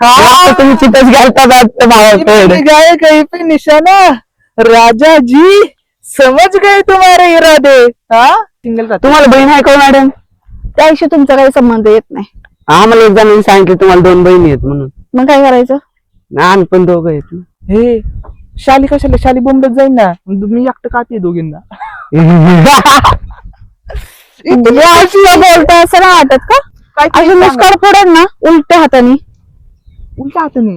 हाँ तुम्ही चितच घालता गए कहीं पे निशाना, राजा जी समझ गए तुम्हारे इरादे। हाँ सिंगल तुम्हाला बहीण आहे का मॅडम? त्याशी तुमचा काही संबंध येत नाही. आम्हाला एक जणांनी सांगितलं तुम्हाला 2 बहिणी आहेत म्हणून. मग काय करायचं? आम्ही पण दोघं आहेत. हे शाली कशाला, शाली बोंबलत जाईल ना, मी एकटं काते दोघींना. अशी बोलता असं नाही वाटत का? अशी मुस्काड फोडेल ना उलट्या हाताने. उलट्या हाताने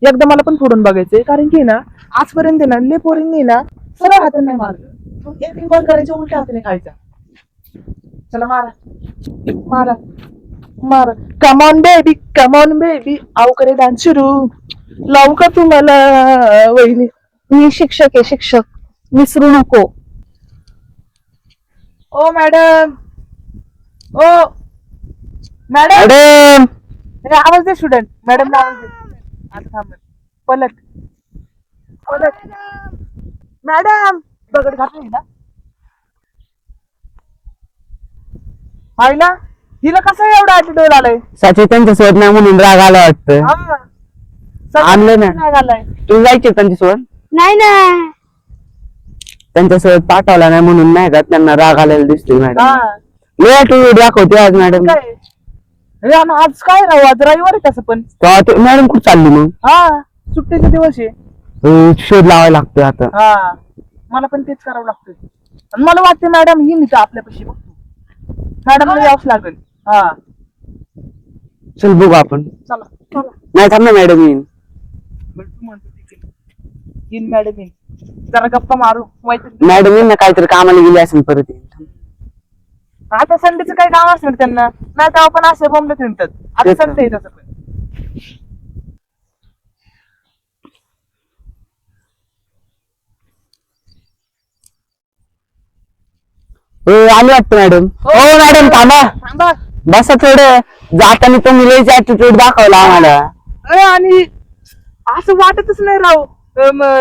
एकदा मला पण फोडून बघायचंय, कारण की ना आजपर्यंत ना लय पोरींनी ना सरळ हाताने नाही मारलं, एक बॉल करायचं उलट्या हाताने खायचा. चला मारा मारा मारा, कमॉन बेबी आऊ करे डान्स सुरू, लावू का तुम्हाला वहिनी? मी शिक्षक आहे, शिक्षक, विसरू नको. ओ मॅडम, ओ मॅडम, मॅडम आवाज दे स्टुडंट, मॅडम आवाज दे. आता थांब, पलट पलट. मॅडम दगड घातली ना आईला, हिला कसं एवढा ऍटिट्यूड आलाय? साची त्यांच्या सोबत नाही म्हणून राग आला वाटतं. हा. आणलं ना. राग आलाय. तुम्ही जायचे त्यांच्या सोबत? नाही ना, त्यांच्या सोबत पाठवला नाही म्हणून नाही का त्यांना राग आलेला दिसतोय मॅडम. हा. लय ऍटिट्यूड दाखवते आज मॅडम. काय अरे आणि आज काय राहू, आज रविवार आहे कसं पण. मॅडम कुठे चालली मग? हा सुट्टीचे दिवस आहे. शोध लावायला लागतोय आता. हा मला पण तेच करावं लागतंय. आणि मला वाटतं मॅडम ही नाही तर आपल्यापाशी बघतो, मॅडम मला यावंच लागेल. हा चल बघू आपण. चला चला. नाही थांब ना मॅडम येईन. बरं तू म्हणतो ठीक आहे, येईन मॅडम येईन, जरा गप्पा मारू. मॅडम येईन ना, काहीतरी कामाला गेली असेल परत येईन. आता संडेचं काही काम असणार त्यांना, नाही तेव्हा पण असे बॉम्बले फिरतात. आता तेच ना. संडे आहे तसं पण. आली वाटतं मॅडम. हो मॅडम थांबा, थांबा. बसा थोडं. जाताना तुम्ही लयच ऍटिट्यूड दाखवला आम्हाला. अरे आणि असं वाटतच नाही राव,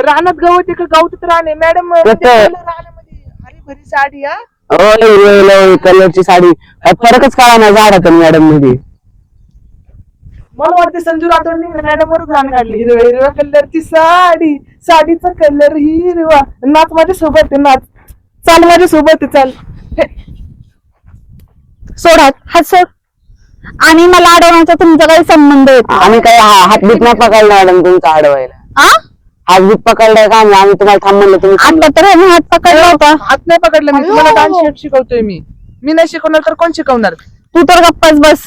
रानात गवत आहे का गावतात राणे मॅडम. रानामध्ये हरी भरी साडी. हा कलरची साडी, काय फरकच कळा ना झाडात मॅडम मध्ये. मला वाटते संजू राठोडनी मॅडम वरच गाणं काढले, हिरव्या हिरव्या कलरची साडी, साडीचा कलर हिरवा, नाच माझ्या सोबत नाच, चाल माझ्या सोबत चाल. सोडात हात सोड. आणि मला अडवण्याचा तुमचा काही संबंध येत नाही. आम्ही काय हातबीत नाही पकडला मॅडम तुमचा अडवायला. आ? हातबीत पकडलाय का आम्ही तुम्हाला थांब म्हणलं तुम्ही आता तर ह्याने हात पकडला होता. हात नाही पकडला मी, तुम्हाला डान्स शिकवतोय मी नाही शिकवणार तर कोण शिकवणार? तू तर गप्पाच बस.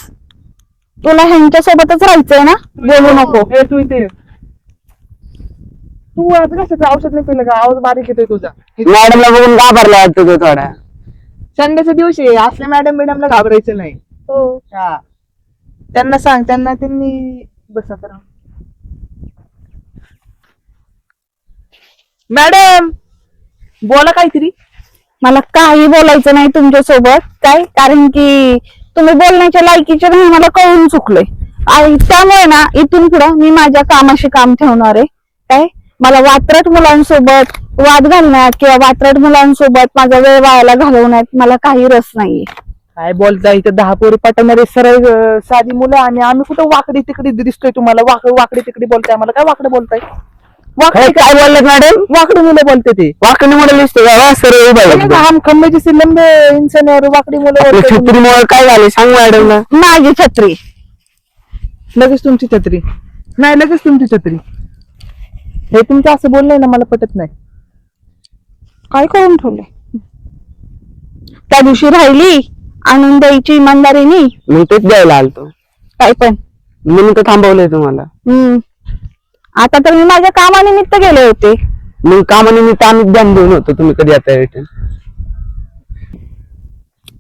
तुला ह्यांच्या सोबतच राहायचंय ना, बोलू नको. हे तू इथे, तू आज कशाचं औषध नाही पिलं का? आवाज बारीक येतोय तुझा. मॅडमला बघून घाबरला वाटतं तो थोडा. संडेचा दिवस आहे, असल्या मॅडमला घाबरायचं नाही. हो. हा त्यांना सांग, त्यांनी बस आता राहू. मॅडम बोला काहीतरी. मला काही बोलायचं नाही तुमच्या सोबत. काय? कारण की तुम्ही बोलण्याच्या लायकीचे नाही, मला कळून चुकलंय. आणि त्यामुळे ना इथून पुढं मी माझ्या कामाशी काम ठेवणार आहे. काय? मला वात्रट मुलांसोबत वाद घालण्यात किंवा वात्रट मुलांसोबत माझा वेळ वायाला घालवण्यात मला काही रस नाहीये. काय बोलताय, इथं 10 पोरी पाठवणारे सरळ साधी मुलं, आणि आम्ही कुठं वाकडी तिकडी दिसतोय तुम्हाला? वाकडी तिकडी बोलताय आम्हाला, काय वाकडं बोलताय? काय बोललात मॅडम? वाकडी मुलं बोलते ते. वाकडी मुलं दिसते का? सरळ उभा आहे. हम खंबे जैसे लंबे इंसान और वाकडी मुलं बोलते. छत्रीमुळे काय झाले सांग मॅडमला. माझी छत्री. लगेच तुमची छत्री नाही, लगेच तुमची छत्री. हे तुमचं असं बोलणं ना मला पटत नाही. काय करून ठेवले? त्या दिवशी राहिली आणून द्यायची इमानदारीने. मग तेच द्यायला आलतो. काय पण म्हणून तर थांबवलंय तुम्हाला. आता तर मी माझ्या कामानिमित्त गेले होते. मग कामानिमित्त आम्ही ध्यान देऊन होतो. तुम्ही कधी आता रिटर्न?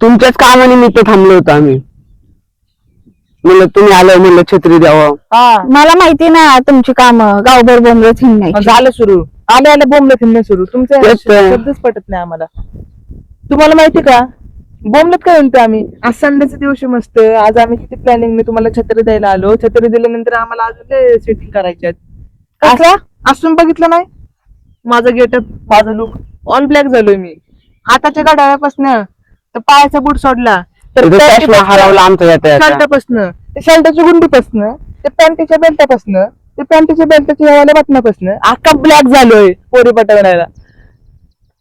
तुमच्याच कामानिमित्त थांबलो होतो आम्ही. म्हणलं तुम्ही आलं, म्हणलं छत्री द्यावं. मला माहिती ना तुमची काम गावभर बोंबलत हिंडायची. झालं सुरू, आले बोंबलत फिरणं सुरू. तुमचं तेच तर. शब्दच पटत नाही आम्हाला. तुम्हाला माहिती का बोंबलत काय म्हणतो आम्ही? आज संडेचा दिवस आहे मस्त. आज आम्ही किती प्लॅनिंग तुम्हाला छत्री द्यायला आलो. छत्री दिल्यानंतर आम्हाला अजून सेटिंग करायची आहेत. असून बघितलं नाही माझं गेटअप, माझं लुक ऑल ब्लॅक झालोय मी. हाताच्या गाड्यापासून तर पायाचा बूट सोडला तर हरवला आमचं शर्टापासून, शर्टाच्या गुंडीपासून ते पॅन्टीच्या बेल्टापासून ते पॅन्टीच्या बेल्टाच्या हवाल्या बटनापासून अख्खा ब्लॅक झालोय पोरी पटवण्याला.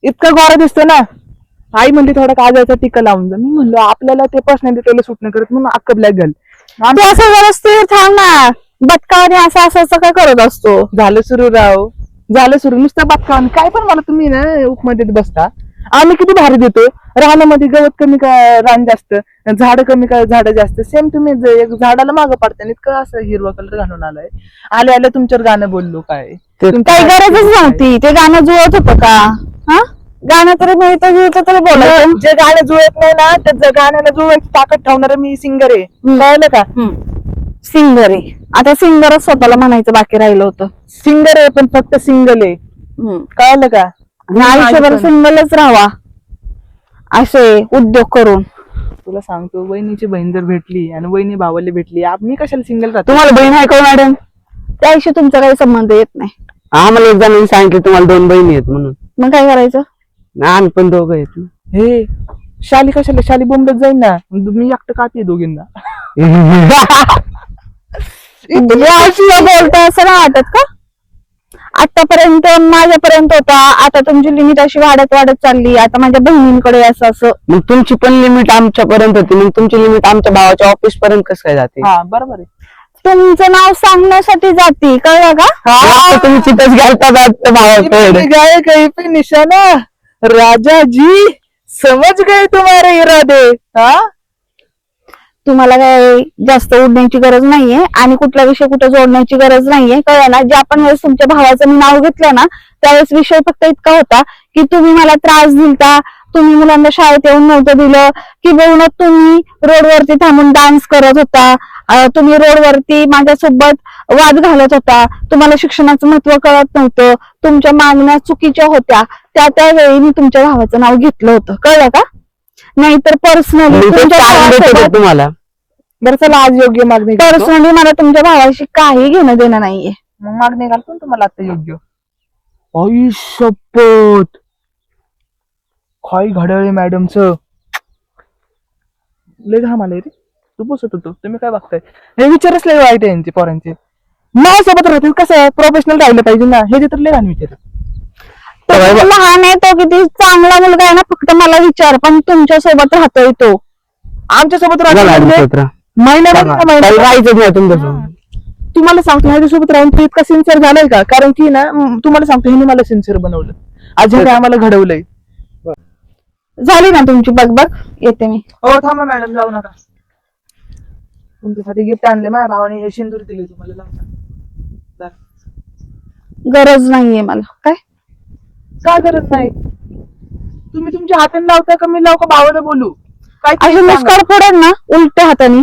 इतकं गोरा दिसतो ना. आई म्हणली थोडा काजळचा टिक्का लावून जा. मी म्हणलो आपल्याला ते पर्सनॅलिटीला सूट नाही करत म्हणून अख्खं ब्लॅक झालं. तू असं जरा स्थिर थांब ना. बटकावाने असं काय करत असतो. झालं सुरू राव, झालं सुरू. नुसतं बटकावून काय पण मला तुम्ही ना उपमध्ये बसता. आम्ही किती भारी देतो. रानामध्ये गवत कमी का रान जास्त, झाड कमी का झाड जास्त. सेम तुम्ही एक झाडाला मागं पडता इतकं असं हिरवा कलर घालून आलाय. आले तुमच्यावर गाणं बोललो काय काही गरजच नव्हती. ते गाणं जुळत होतं का? हा, गाणं तरी मिळतं जुळतं तरी बोलायचं. जे गाणं जुळत नाही ना त्या गाण्याला जुळवायची ताकद ठेवणारा मी सिंगर आहे. कळलं का? सिंगर आहे. आता सिंगरच स्वतःला म्हणायचं बाकी राहिलं होतं. सिंगर आहे पण फक्त सिंगल आहे. कळलं का? आयुष्यभर सिंगलच राहावा असे उद्योग करून. तुला सांगतो वहिनीची बहीण जर भेटली आणि वहिनी भावाला भेटली मी कशाला सिंगल राहतो. तुम्हाला बहीण आहे का मॅडम? त्याशी तुमचा काही संबंध येत नाही. आम्हाला एक जणांनी सांगितलं तुम्हाला 2 बहिणी आहेत म्हणून. मग काय करायचं? आम्ही पण दोघं आहेत. हे शाली कशाला शाली बोंबलत जाईन ना. मी एकटं कापी दोघींना. बोलता असं नाही वाटत का? आतापर्यंत माझ्यापर्यंत होता, आता तुमची लिमिट अशी वाढत चालली. आता माझ्या बहिणींकडे असं. मग तुमची पण लिमिट आमच्यापर्यंत होती, मग तुमची लिमिट आमच्या भावाच्या ऑफिस पर्यंत कसं काय जाते? हा बरोबर आहे. तुमचं नाव सांगण्यासाठी जाती, कळलं का? आता तुम्ही चितच घालता भावाकडे. गए कहीं पे निशाना राजा जी समझ गए तुम्हारे इरादे. हा, तुम्हाला काय जास्त उडण्याची गरज नाहीये आणि कुठला विषय कुठे जोडण्याची गरज नाहीये. कळलं ना? ज्या आपण वेळेस तुमच्या भावाचं मी नाव घेतलं ना त्यावेळेस विषय फक्त इतका होता की तुम्ही मला त्रास दिलता, तुम्ही मुलांना शाळेत येऊन नव्हतं दिलं, किंवा तुम्ही रोडवरती थांबून डान्स करत होता, तुम्ही रोडवरती माझ्यासोबत वाद घालत होता, तुम्हाला शिक्षणाचं महत्व कळत नव्हतं, तुमच्या मागण्या चुकीच्या होत्या. त्यावेळी मी तुमच्या भावाचं नाव घेतलं होतं. कळलं का? नाहीतर पर्सनली तुम्हाला बरं चला आज योग्य मागणी घालतो. पर्सनली मला तुमच्या भावाशी काही घेणं देणं नाहीये. मग मागणी घालतो ना तुम्हाला आता योग्य. आई शपथ काय घड्याळे मॅडमच लय घाम आले रे. तू बसत होतो तुम्ही काय बघताय. हे विचारच लय वाईट आहे यांचे पोरांचे. माझ्यासोबत राहतील कसं प्रोफेशनल राहिलं पाहिजे ना. हे जे तर लय घाण विचार. तो लहान आहे, तो किती चांगला मुलगा आहे ना. फक्त मला विचार, पण तुमच्या सोबत राहतोय तो. आमच्या सोबत महिन्यामध्ये राहायचं नाही तुमच्यासोबत. तुम्हाला सांगतो ह्याच्यासोबत राहून तू इतका सिन्सिअर झालाय का? कारण की ना तुम्हाला सांगतो ह्याने मला सिन्सिअर बनवलं. आज ह्याने आम्हाला घडवलंय. झाली ना तुमची बगबग, येते मी. हो थांबा मॅडम जाऊ नका. तुमच्यासाठी गिफ्ट आणले माझ्या भावाने. हे सिंदूर दिले तुम्हाला लावता. गरज नाहीये मला. काय का गरज नाही? तुम्ही तुमच्या हाताने लावता का मी लावू का भावाला बोलू? काय असे मुस्कार फोडेल ना उलट्या हाताने.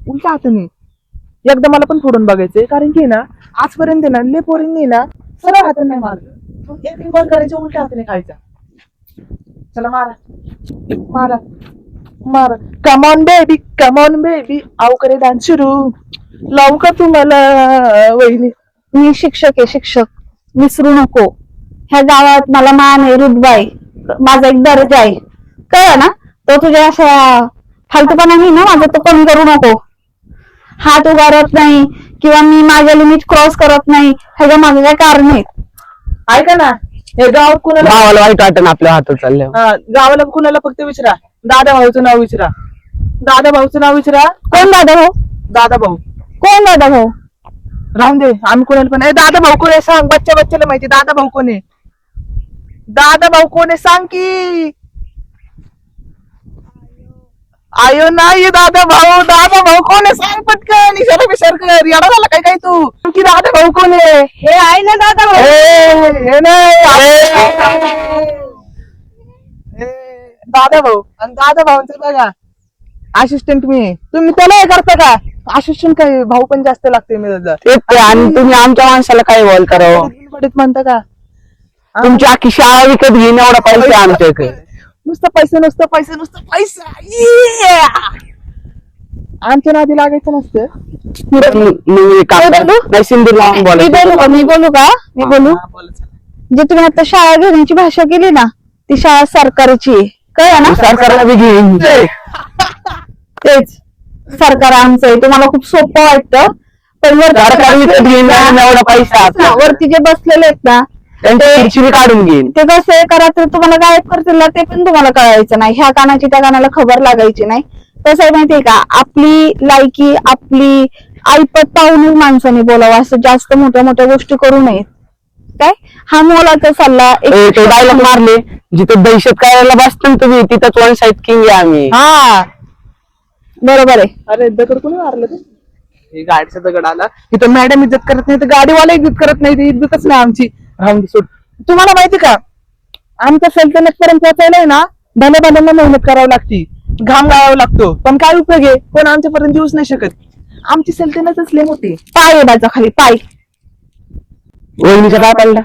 उलट्या हाताने एकदा मला पण फोडून बघायचंय. कारण की ना आजपर्यंत ना लय पोरींनी ना सरळ हाताने नाही मारलं. एक रिकॉर्ड करायचं उलट्या हाताने खायचा. चला मारा मारा मारा. Come on baby come on baby. आऊ करे डान्स सुरू. लावू का तुम्हाला वहिनी? मी शिक्षक आहे, शिक्षक. विसरू नको. ह्या गावात मला मान आहे, रुतबा आहे, माझा एक दर्जा आहे. कळलं ना? तो तुझ्या अशा फालतूपणाने ना माझं तो कमी करू नको. हात उगारत नाही किंवा मी माझ्या लिमिट क्रॉस करत नाही, ह्याच्या मागे काय कारण आहेत? ऐका ना, हे गावात कुणाला भावाला वाईट वाटत आपल्या हातात चालल्या. गावाला कुणाला फक्त विचारा दादा भाऊचं नाव विचारा. दादा भाऊचं नाव विचारा. कोण दादा भाऊ? दादा भाऊ कोण दादा भाऊ? राहून दे. आम्ही कोणाला पण दादा भाऊ कोण आहे सांग. बच्च्याला माहिती दादा भाऊ कोण आहे. दादा भाऊ कोण आहे सांग की. आयो नाही दादा भाऊ कोण आहे सांग पटकन. विचार कर. येडा झाला काय तू की दादा भाऊ कोण आहे? हे आहे ना दादा भाऊ. हे नाही दादा भाऊ. आणि दादा भाऊंचं बघा असिस्टंट मी. तुम्ही त्याला हे करता का? असिस्टंट काय भाऊ पण जास्त लागते मी दादा. आणि तुम्ही आमच्या माणसाला काय बोलता राव? म्हणता का? तुमची अख्खी शाळा विकत घेईन एवढा पैसा आमच्याकडे. नुसतं पैसा. आमच्या नादी लागायचं नसतं. मी बोलू का? जे तुम्ही आता शाळा घेण्याची भाषा केली ना ती शाळा सरकारची आहे. कळलं ना? सरकारला बी घेईन. तेच सरकार आमचं आहे. तुम्हाला खूप सोपं वाटतं पण सरकार विकत घेईन मॅडम एवढा पैसा आपला. वरती जे बसलेले आहेत ना त्यांची खिडकी काढून घेईन. ते कसं एका रात्री तुम्हाला गायब करतील ना, ते पण तुम्हाला कळायचं नाही. ह्या कानाची त्या कानाला खबर लागायची नाही. कसं आहे माहितीये का, आपली लायकी आपली ऐपत पाहून माणसाने बोलावं, असं जास्त मोठ्या मोठ्या गोष्टी करू नयेत. काय हा मोलाचा सल्ला ते डायलॉग मारले, जिथं दहशत करायला बसतो ना तुम्ही तिथंच वन साईड किंग आहे आम्ही. हा बरोबर आहे. अरे दगड कोणी मारलं ते? हे गाडीचा दगड आला. इथं मॅडम इज्जत करत नाही, तर गाडीवाला इज्जत करत नाही, ती इज्जतच नाही आमची. राहून दे, सोड. तुम्हाला माहिती का, आमच्या सल्तनत पर्यंत पोहोचायला ना भले भल्यांना मेहनत करावी लागती, घाम गाळावा लागतो, पण काय उपयोग आहे? कोण आमच्यापर्यंत येऊच नाही शकत. आमची सल्तनतच लय मोठी. पाय आहे माझा खाली पाय. वहिनीच्या काय पडला?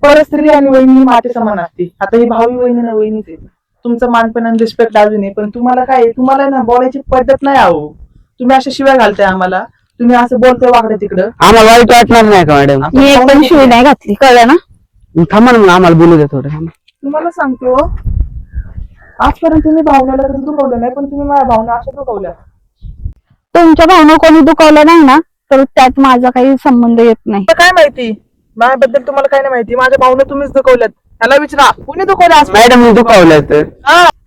परस्त्री आणि वहिनी माते समान असते. आता ही भावी वहिनी ना वहिनीच आहे. तुमचं मानपण आणि रिस्पेक्ट अजून आहे, पण तुम्हाला काय आहे, तुम्हाला ना बोलायची पद्धत नाही. आहो तुम्ही अशा शिव्या घालताय आम्हाला, तुम्ही असं बोलताय वागडं तिकडं. आम्हाला वाईट वाटणार नाही का मॅडम? मी एक पण शिवी नाही घातली, कळलं ना? थांबा ना, मग आम्हाला बोलू द्या थोडं. तुम्हाला सांगतो, आजपर्यंत तुम्ही भावनेला कधी दुखवलं नाही, पण तुम्ही माझ्या भावना अशा दुखवल्या. तुमच्या भावना कोणी दुखावलं नाही ना, तर त्यात माझा काही संबंध येत नाही. तर काय माहिती माझ्याबद्दल, तुम्हाला काय नाही माहिती. माझ्या भावना तुम्हीच दुखवल्यात. त्याला विचारा, कुणी दुखवल्या? मॅडम मी दुखावलं तर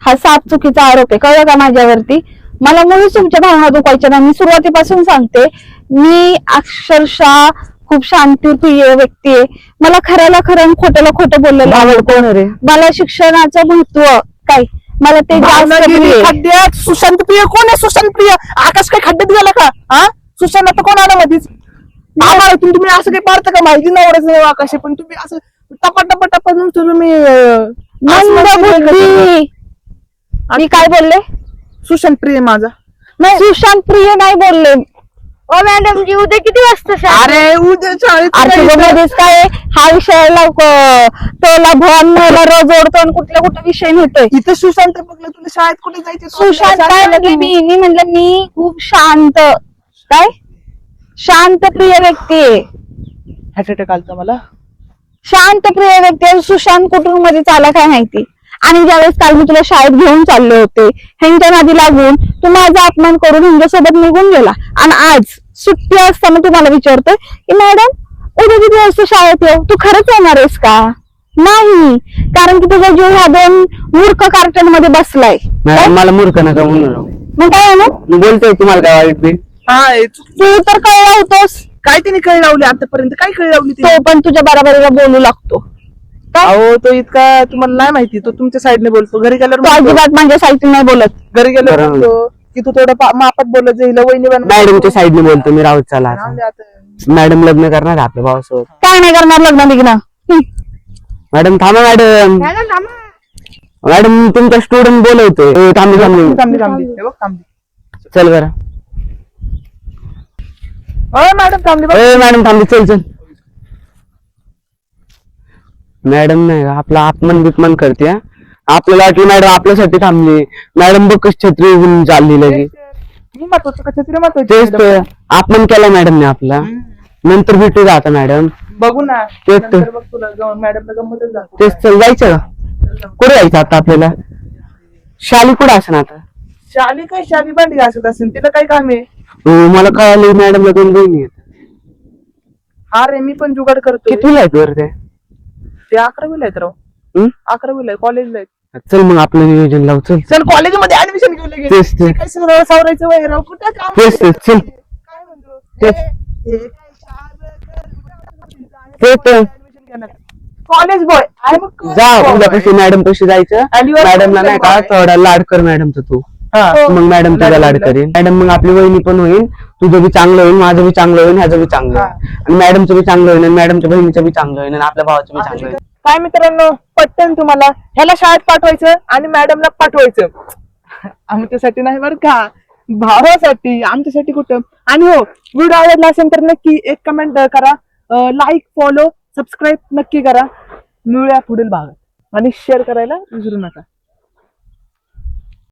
हा साप चुकीचा आरोप आहे, कळलं का माझ्यावरती? मला मुळीच तुमच्या भावना दुखायच्या नाही. मी सुरुवातीपासून सांगते, मी अक्षरशः खूप शांतिप्रिय व्यक्ती आहे. मला खऱ्याला खरं आणि खोट्याला खोटं बोललेलं आवडतं. रे मला शिक्षणाचं महत्व काय, मला ते जास्त भावनागिरी प्रिय आहे. खड्ड्यात सुशांत प्रिय कोण आहे? सुशांत प्रिय आकाश काय खड्ड्यात गेला का? हा सुशांत आता कोण आला मधीच? आम्हाला तुम्ही असं काही पारता का? माहिती नाही आकाश आहे, पण तुम्ही असं टपा टपा टपा तुम्ही मंदबुद्धी. मी काय बोलले? सुशांत प्रिय माझा सुशांत प्रिय नाही बोलले. ओ मॅडम जी उद्या किती वाजता शाळा? अरे उद्या शाळेत मध्येच काय हा विषय टोला भवन मला रोज ओढतो आणि कुठल्या कुठला विषय नेतोय. इथं सुशांत बघलं, तुला शाळेत कुठे जायचे? सुशांत काय म्हणले? मी म्हणलं मी खूप शांत, काय शांत प्रिय व्यक्ती आहे. हार्ट अटॅक आलता मला. शांत प्रिय व्यक्ती आहे. सुशांत कुटुंब मध्ये चाला काय माहिती. आणि ज्यावेळेस काल मी तुला शाळेत घेऊन चालले होते, ह्यांच्या नादी लागून तू माझा अपमान करून ह्यांच्यासोबत निघून गेला. आणि आज सुट्टी असताना तुम्हाला विचारतोय की मॅडम उद्या किती वाजता शाळेत येऊ? तू खरंच येणार आहेस का? नाही, कारण की तुझा जीव ह्या दोन मूर्ख कार्टन मध्ये बसलाय. मॅडम मला मूर्ख नका म्हणून. मग काय आहे ना, बोलतोय तुम्हाला काय वाईट बिल? तू तर कळला होतोस. काय तिने कळ लावली आतापर्यंत? काय कळ लावली तो तिने? पण तुझ्या बरोबरीला बोलू लागतो. अहो तो इतका तुम्हाला नाही माहिती, तो तुमच्या साईडने बोलतो. घरी गेल्यावर तो म्हणतो- अजिबात माझ्या साईडने नाही बोलत. घरी गेल्यावर बरं. म्हणतो की तू थोडं मापात बोलत जाईल. वहिनी मॅडमच्या साईडने बोलतो मी. राहत चला आता. मॅडम लग्न करणार आपल्या भावासोबत. काय नाही करणार लग्न बिग्न. मॅडम थांबा मॅडम. मॅडम थांबा. मॅडम तुमचा स्टुडंट बोलवतोय. थांबी थांबी चल बरं. मॅडम थांबली बघ. मॅडम थांबली. चल चल. मॅडम नाही का आपला अपमान बिकमान करते. आपल्याला वाटलं मॅडम आपल्यासाठी थांबली. मॅडम बघ कशी छत्री घेऊन चालली लगे. मी महत्वाचं का छत्री महत्वाची? तेच तर अपमान केला मॅडमने आपला. नंतर भेटू का आता मॅडम? बघू ना. तेच तर. नंतर बघ तुला मॅडमला गंमतच दाखवू. तेच चल जायचं का? कुठे जायचं आता आपल्याला? शाली कुठे असं आता? शाली काय शाली भांडी घासत असेल, तिला काय काम आहे? मला कळालं मॅडमला 2 बहिणी आहेत. हा रे, मी पण जुगाड करतोय. कितीला आहेत बरं ते? ते 11वीला आहेत राव. 11वीला आहे, कॉलेजला आहेत. चल मग आपलं नियोजन लावू. चल चल कॉलेजमध्ये ऍडमिशन घेऊ लगेच. तेच ते. काय सगळं सावरायचं वय राव, कुठं काम? तेच तेच. चल काय म्हणतो? तेच तेच तर. कॉलेज बॉय आहे मग. जा उद्या कशी मॅडम कशी जायचं. And you are मॅडमला नाही का थोडा लाड कर मॅडमचा तू. हा. मग मॅडम तुझा लाड करेन. मॅडम मग आपली वहिनी पण होईल. तुझं बी चांगलं होईल, माझं बी चांगलं होईल, ह्याचं बी चांगलं होईल. आणि मॅडमचं बी चांगलं होईल, आणि मॅडमच्या बहिणीचं बी चांगलं होईल, आणि आपल्या भावाचं बी चांगलं होईल. काय मित्रांनो, पटकन तुम्हाला ह्याला शाळेत पाठवायचं आणि मॅडमला पाठवायचं. आमच्यासाठी नाही बरं का, भावासाठी. आमच्यासाठी कुठं. आणि हो, व्हिडिओ आवडला असेल तर नक्की एक कमेंट करा, लाईक, फॉलो, सबस्क्राईब नक्की करा. मिळूया पुढील भागात आणि शेअर करायला विसरू नका.